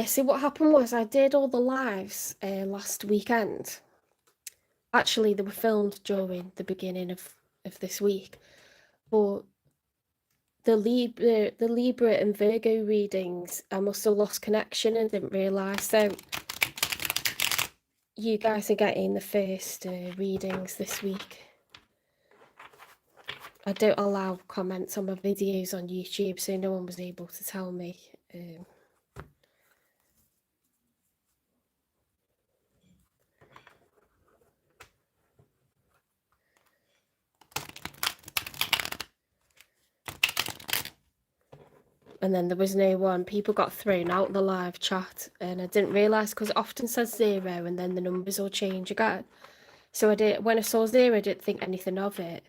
See, what happened was I did all the lives last weekend. Actually, they were filmed during the beginning of this week, but the Libra and Virgo readings, I must have lost connection and didn't realise. So you guys are getting the first readings this week. I don't allow comments on my videos on YouTube, so no one was able to tell me. And then there was no one. People got thrown out the live chat, and I didn't realise because it often says 0 and then the numbers will change again. So when I saw 0, I didn't think anything of it.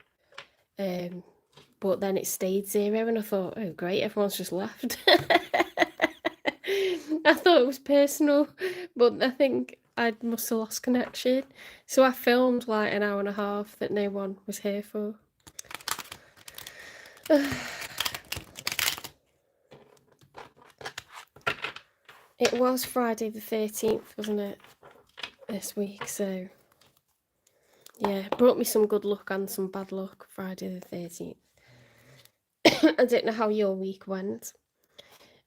But then it stayed 0 and I thought, oh great, everyone's just left. I thought it was personal, but I think I must have lost connection. So I filmed like an hour and a half that no one was here for. It was Friday the 13th, wasn't it, this week? So yeah, brought me some good luck and some bad luck, Friday the 13th. I don't know how your week went.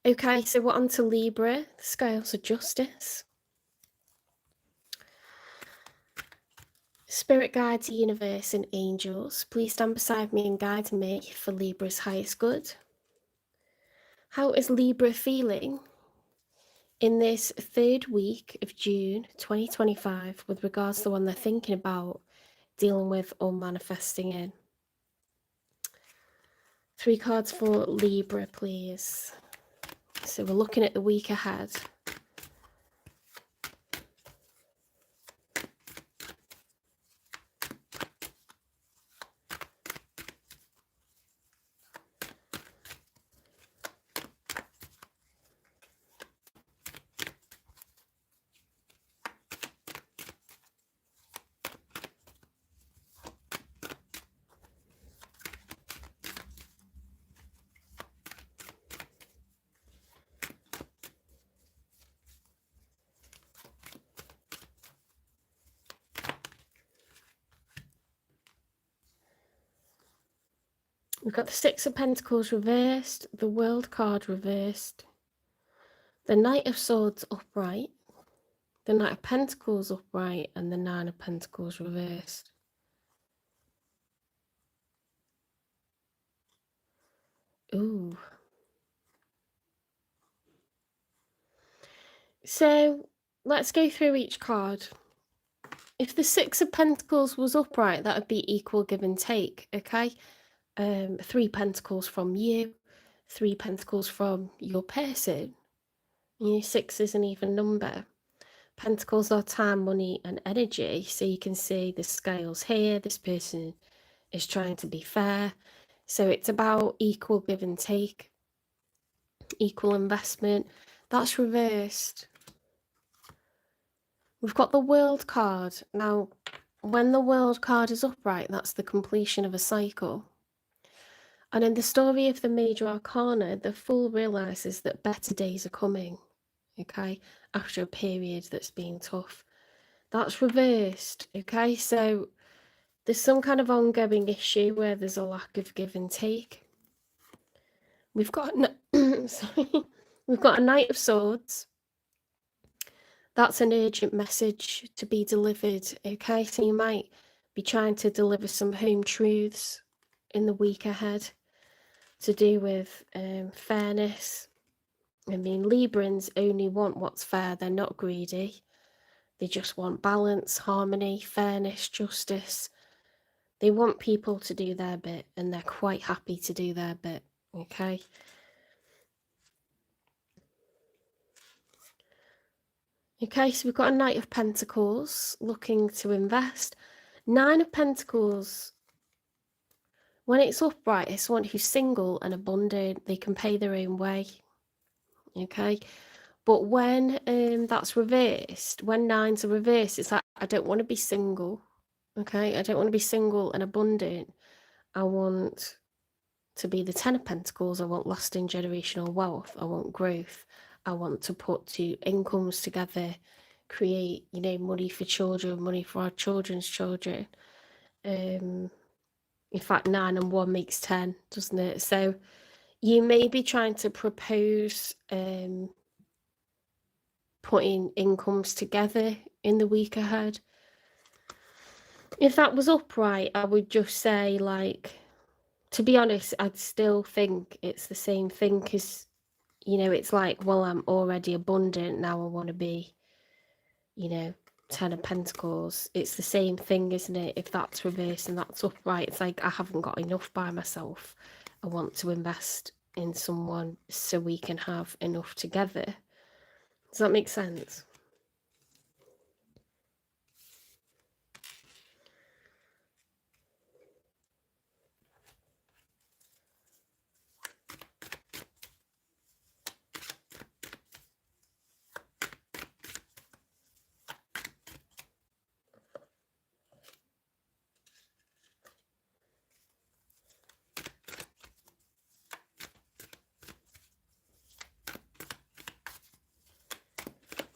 Okay, so we're on to Libra, the scales of justice. Spirit guides, universe and angels, please stand beside me and guide me for Libra's highest good. How is Libra feeling in this third week of June 2025 with regards to the one they're thinking about, dealing with or manifesting in? 3 cards for Libra, please. So we're looking at the week ahead. We've got the 6 of Pentacles reversed, the World card reversed, the Knight of Swords upright, the Knight of Pentacles upright, and the 9 of Pentacles reversed. Ooh. So let's go through each card. If the 6 of Pentacles was upright, that would be equal give and take, okay? 3 Pentacles from you, 3 Pentacles from your person. 6 is an even number. Pentacles are time, money and energy, so you can see the scales here. This person is trying to be fair, so it's about equal give and take, equal investment. That's reversed. We've got the World card. Now, when the World card is upright, that's the completion of a cycle. And in the story of the Major Arcana, the Fool realises that better days are coming, okay, after a period that's been tough. That's reversed, okay? So there's some kind of ongoing issue where there's a lack of give and take. We've got, we've got a Knight of Swords. That's an urgent message to be delivered, okay? So you might be trying to deliver some home truths in the week ahead to do with fairness. I mean, Librans only want what's fair. They're not greedy. They just want balance, harmony, fairness, justice. They want people to do their bit, and they're quite happy to do their bit, okay? Okay, so we've got a Knight of Pentacles looking to invest. 9 of Pentacles, when it's upright, it's someone who's single and abundant. They can pay their own way, okay? But when that's reversed, when 9s are reversed, it's like, I don't want to be single, okay? I don't want to be single and abundant. I want to be the 10 of Pentacles. I want lasting generational wealth. I want growth. I want to put two incomes together, create, you know, money for children, money for our children's children. In fact, 9 and 1 makes 10, doesn't it? So you may be trying to propose putting incomes together in the week ahead. If that was upright, I would just say, like, to be honest, I'd still think it's the same thing, because, you know, it's like, well, I'm already abundant, now I want to be, you know, 10 of Pentacles. It's the same thing, isn't it? If that's reversed and that's upright, it's like, I haven't got enough by myself. I want to invest in someone so we can have enough together. Does that make sense?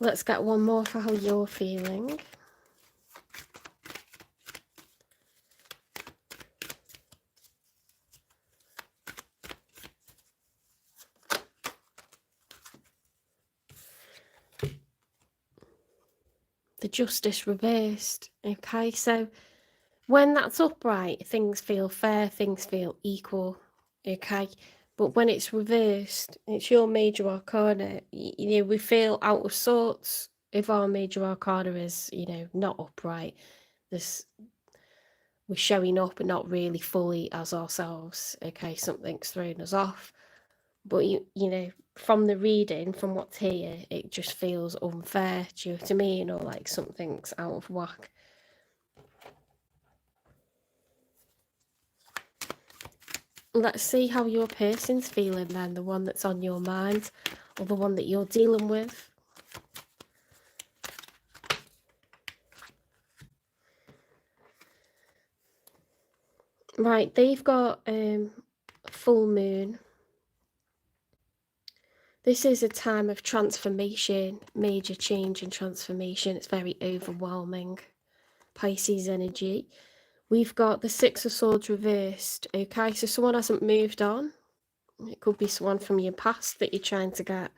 Let's get one more for how you're feeling. The Justice reversed. Okay, so when that's upright, things feel fair, things feel equal. Okay, but when it's reversed, it's your major arcana. You know, we feel out of sorts if our major arcana is, you know, not upright. This, we're showing up and not really fully as ourselves. Okay, something's thrown us off. But you know, from the reading, from what's here, it just feels unfair. Do you know what I mean? Or like something's out of whack. Let's see how your person's feeling then, the one that's on your mind, or the one that you're dealing with. Right, they've got full moon. This is a time of transformation, major change and transformation. It's very overwhelming. Pisces energy. We've got the Six of Swords reversed. Okay, so someone hasn't moved on. It could be someone from your past that you're trying to get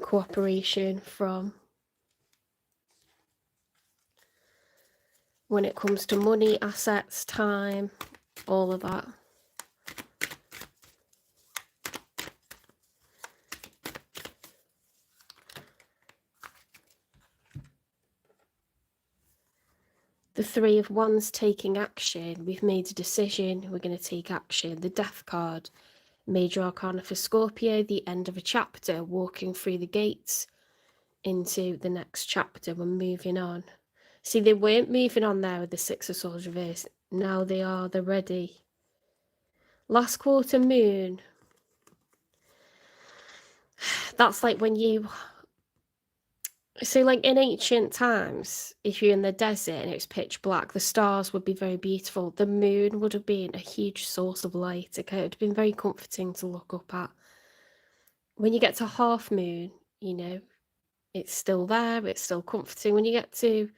cooperation from. When it comes to money, assets, time, all of that. The Three of Wands, taking action. We've made a decision, we're going to take action. The Death card, major arcana for Scorpio, the end of a chapter, walking through the gates into the next chapter. We're moving on. See, they weren't moving on there with the Six of Swords reverse. Now they are, they're ready. Last quarter moon. That's like when you... So like in ancient times, if you're in the desert and it was pitch black, the stars would be very beautiful. The moon would have been a huge source of light. Okay, it would have been very comforting to look up at. When you get to half moon, you know, it's still there, it's still comforting. When you get to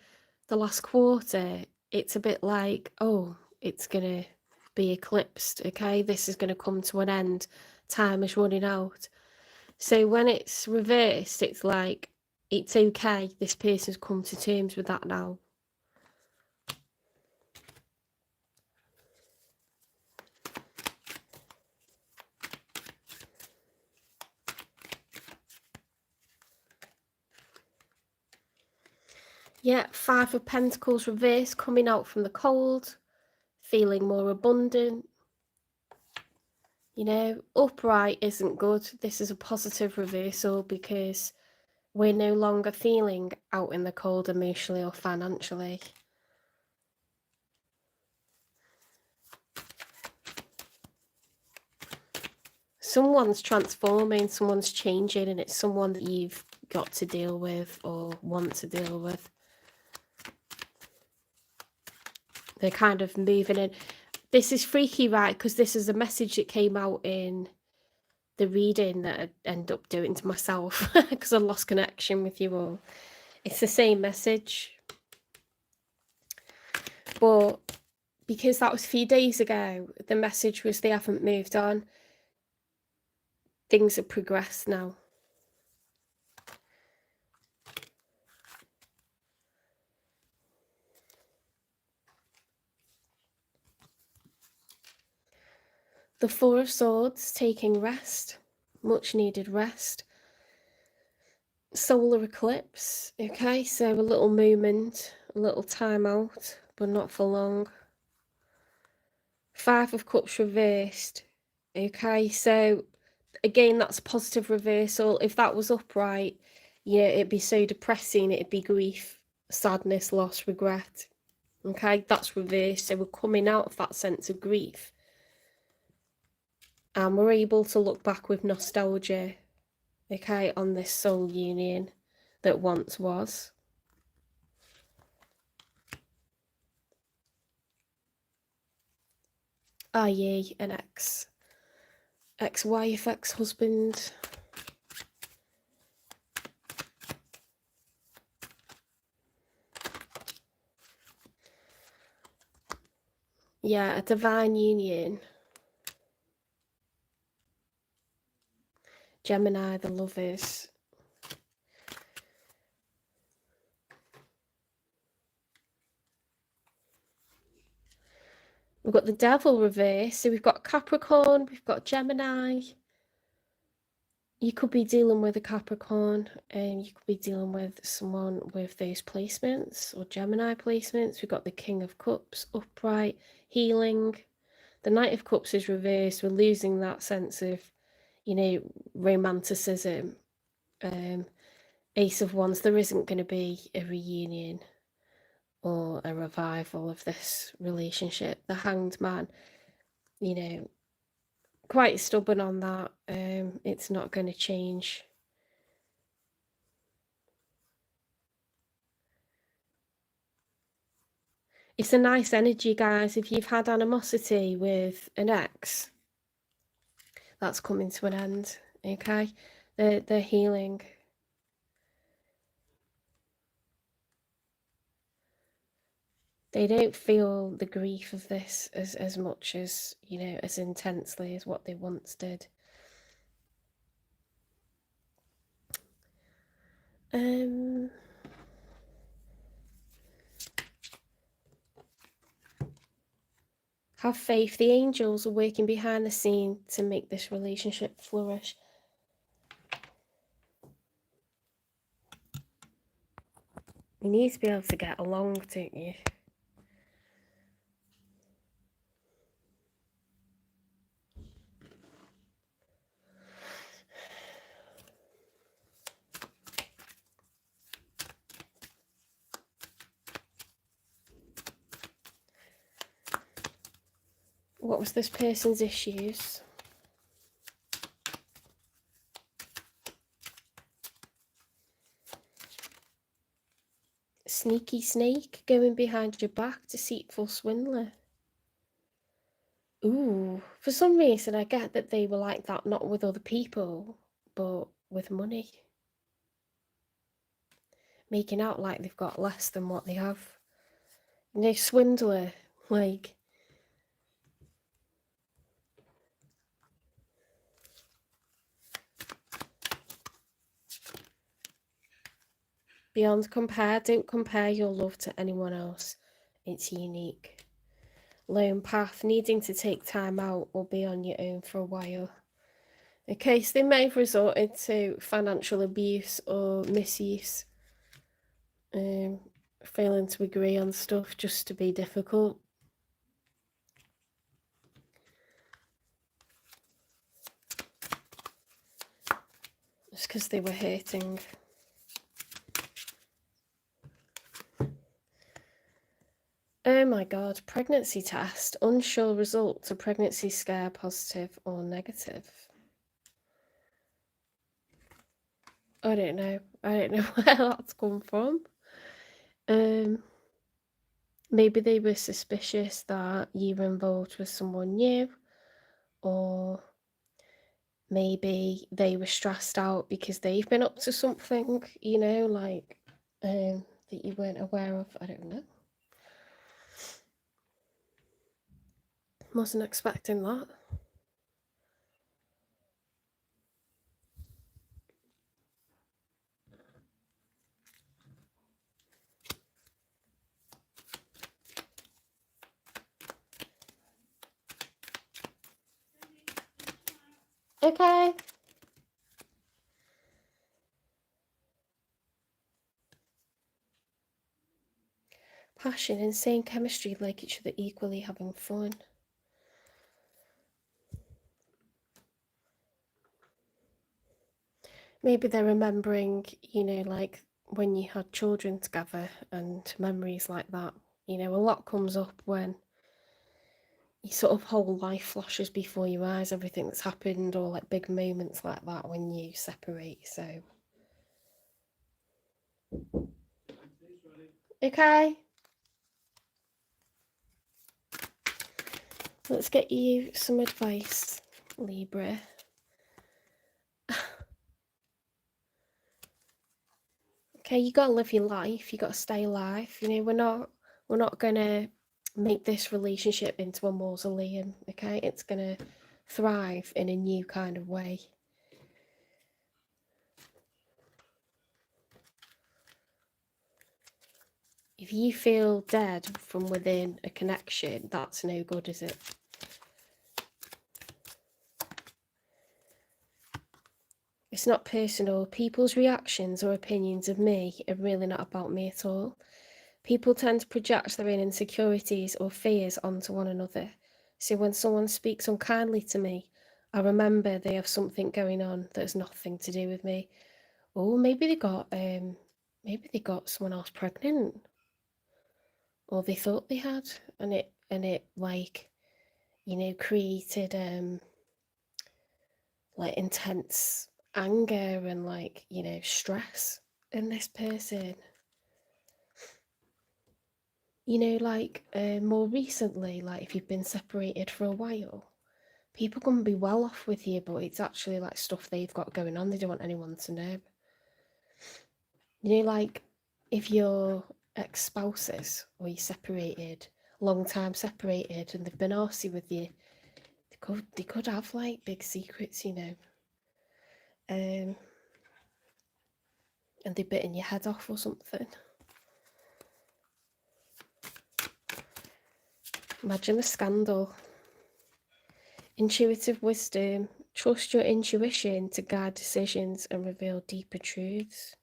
the last quarter, it's a bit like, oh, it's gonna be eclipsed. Okay, this is gonna come to an end. Time is running out. So when it's reversed, it's like, it's okay, this person's come to terms with that now. Yeah, Five of Pentacles reverse, coming out from the cold, feeling more abundant. You know, upright isn't good. This is a positive reversal because we're no longer feeling out in the cold emotionally or financially. Someone's transforming, someone's changing, and it's someone that you've got to deal with or want to deal with. They're kind of moving in. This is freaky, right? Because this is a message that came out in the reading that I end up doing to myself because I lost connection with you all. It's the same message. But because that was a few days ago, the message was they haven't moved on. Things have progressed now. The Four of Swords, taking rest, much needed rest. Solar eclipse, okay, so a little moment, a little time out, but not for long. Five of Cups reversed, okay, so again, that's a positive reversal. If that was upright, yeah, it'd be so depressing, it'd be grief, sadness, loss, regret, okay, that's reversed, so we're coming out of that sense of grief. And we're able to look back with nostalgia, okay, on this soul union that once was. I.e. an ex-wife, ex-husband. Yeah, a divine union. Gemini, the Lovers. We've got the Devil reverse, so we've got Capricorn, we've got Gemini. You could be dealing with a Capricorn, and you could be dealing with someone with those placements, or Gemini placements. We've got the King of Cups, upright, healing. The Knight of Cups is reversed. We're losing that sense of, you know, romanticism. Ace of Wands, there isn't going to be a reunion or a revival of this relationship. The Hanged Man, you know, quite stubborn on that. It's not going to change. It's a nice energy, guys. If you've had animosity with an ex, that's coming to an end, okay? They're healing. They don't feel the grief of this as much as, you know, as intensely as what they once did. Have faith. The angels are working behind the scene to make this relationship flourish. You need to be able to get along, don't you? What was this person's issues? Sneaky snake, going behind your back, deceitful swindler. Ooh, for some reason I get that they were like that, not with other people, but with money. Making out like they've got less than what they have. You know, swindler, like... Beyond compare, don't compare your love to anyone else. It's unique. Lone path, needing to take time out or be on your own for a while. Okay, so they may have resorted to financial abuse or misuse. Failing to agree on stuff just to be difficult. Just because they were hurting. Oh my god, pregnancy test. Unsure results. A pregnancy scare, positive or negative. I don't know. I don't know where that's come from. Maybe they were suspicious that you were involved with someone new, or Maybe they were stressed out because they've been up to something, you know, like that you weren't aware of. I don't know. Wasn't expecting that. Okay. Passion, insane chemistry, like each other equally, having fun. Maybe they're remembering, you know, like when you had children together and memories like that. You know, a lot comes up when your sort of whole life flashes before your eyes, everything that's happened, or like big moments like that when you separate. So, okay, let's get you some advice, Libra. Okay, you gotta live your life. You gotta stay alive. You know, we're not gonna make this relationship into a mausoleum. Okay, it's gonna thrive in a new kind of way. If you feel dead from within a connection, that's no good, is it? It's not personal. People's reactions or opinions of me are really not about me at all. People tend to project their own insecurities or fears onto one another. So when someone speaks unkindly to me, I remember they have something going on that has nothing to do with me. Or maybe they got someone else pregnant, or they thought they had, and it like, you know, created like intense anger and like, you know, stress in this person. You know, like more recently, like if you've been separated for a while, people can be well off with you, but it's actually like stuff they've got going on. They don't want anyone to know. You know, like if you're ex-spouses or you're separated, long time separated, and they've been arsy with you, they could have like big secrets, you know. And they're bitten your head off or something. Imagine a scandal. Intuitive wisdom. Trust your intuition to guide decisions and reveal deeper truths.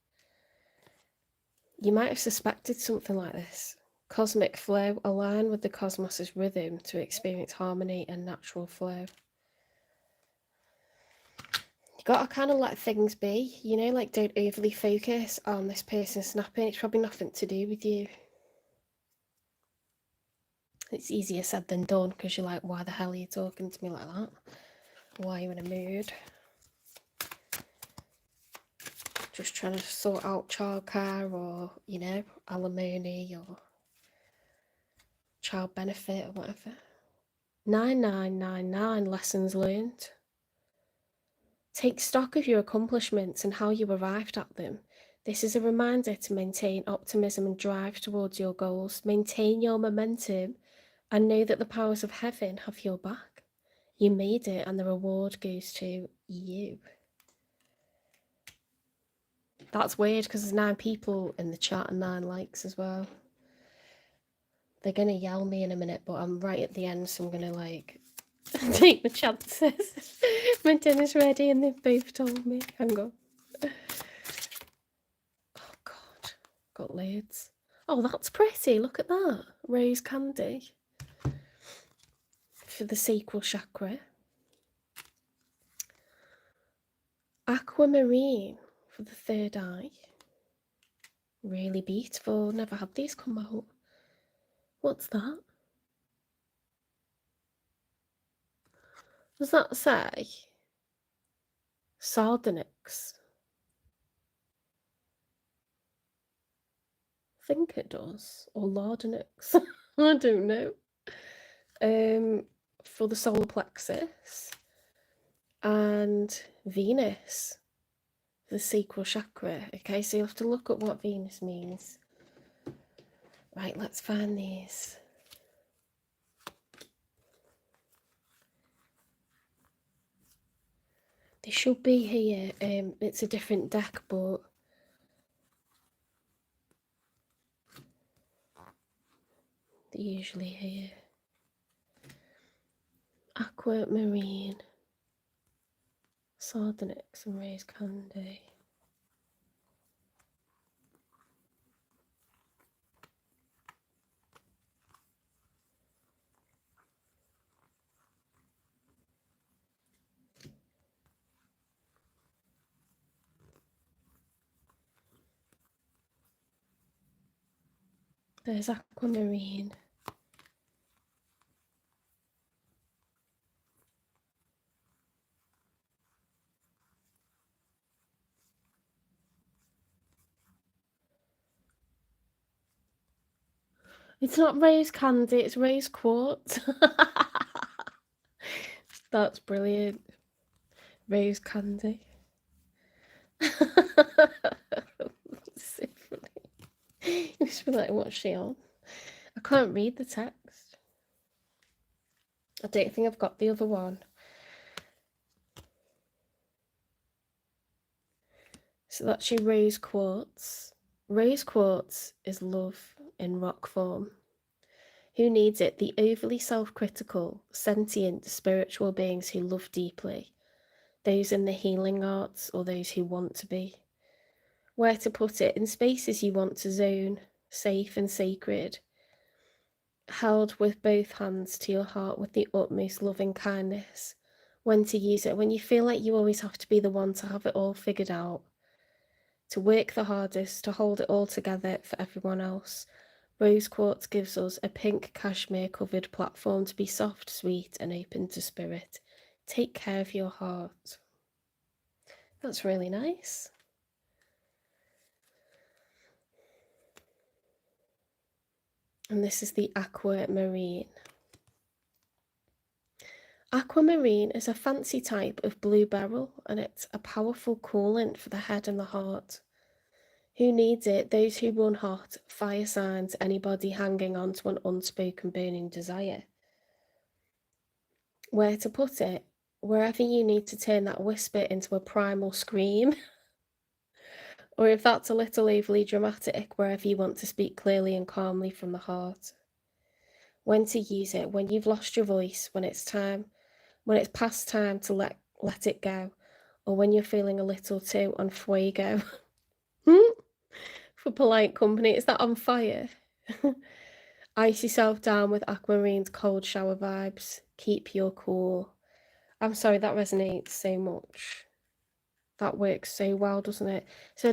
You might have suspected something like this. Cosmic flow. Align with the cosmos's rhythm to experience harmony and natural flow. You gotta kind of let things be, you know, like don't overly focus on this person snapping. It's probably nothing to do with you. It's easier said than done because you're like, why the hell are you talking to me like that? Why are you in a mood? Just trying to sort out childcare or, you know, alimony or child benefit or whatever. 9999 lessons learned. Take stock of your accomplishments and how you arrived at them. This is a reminder to maintain optimism and drive towards your goals. Maintain your momentum and know that the powers of heaven have your back. You made it and the reward goes to you. That's weird because there's 9 people in the chat and 9 likes as well. They're going to yell me in a minute, but I'm right at the end, so I'm going to like take my chances. My dinner's ready and they've both told me. Hang on. Oh God, got loads. Oh, that's pretty. Look at that. Rose candy for the sacral chakra. Aquamarine for the third eye. Really beautiful. Never had these come out. What's that? Does that say sardonyx? I think it does. Or lardonyx. I don't know. For the solar plexus. and Venus, the sacral chakra. Okay, so you have to look at what Venus means. Right, let's find these. They should be here. It's a different deck, but they're usually here. Aquamarine, sardonyx, and rose candy. There's aquamarine. It's not rose candy, it's rose quartz. That's brilliant. Rose candy. So funny. You should be like, what's she on? I can't read the text. I don't think I've got the other one. So that's your rose quartz. Rose quartz is love in rock form. Who needs it? The overly self-critical, sentient, spiritual beings who love deeply. Those in the healing arts or those who want to be. Where to put it? In spaces you want to zone, safe and sacred. Held with both hands to your heart with the utmost loving kindness. When to use it? When you feel like you always have to be the one to have it all figured out. To work the hardest, to hold it all together for everyone else. Rose quartz gives us a pink cashmere covered platform to be soft, sweet and open to spirit. Take care of your heart. That's really nice. And this is the aquamarine. Aquamarine is a fancy type of blue beryl and it's a powerful coolant for the head and the heart. Who needs it? Those who run hot, fire signs, anybody hanging on to an unspoken burning desire. Where to put it? Wherever you need to turn that whisper into a primal scream. Or if that's a little overly dramatic, wherever you want to speak clearly and calmly from the heart. When to use it? When you've lost your voice, when it's past time to let it go, or when you're feeling a little too on fuego. For polite company, is that on fire? Ice yourself down with aquamarine's cold shower vibes. Keep your cool. I'm sorry, that resonates so much. That works so well, doesn't it? So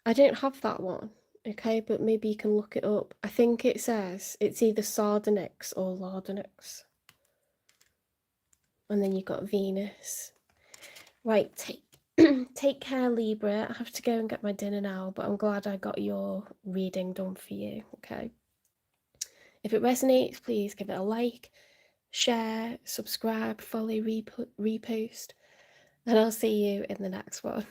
I don't have that one, okay, but maybe you can look it up. I think it says it's either sardonyx or lardonyx. And then you've got Venus. Right, take care, Libra. I have to go and get my dinner now, but I'm glad I got your reading done for you, okay? If it resonates, please give it a like, share, subscribe, follow, repost, and I'll see you in the next one.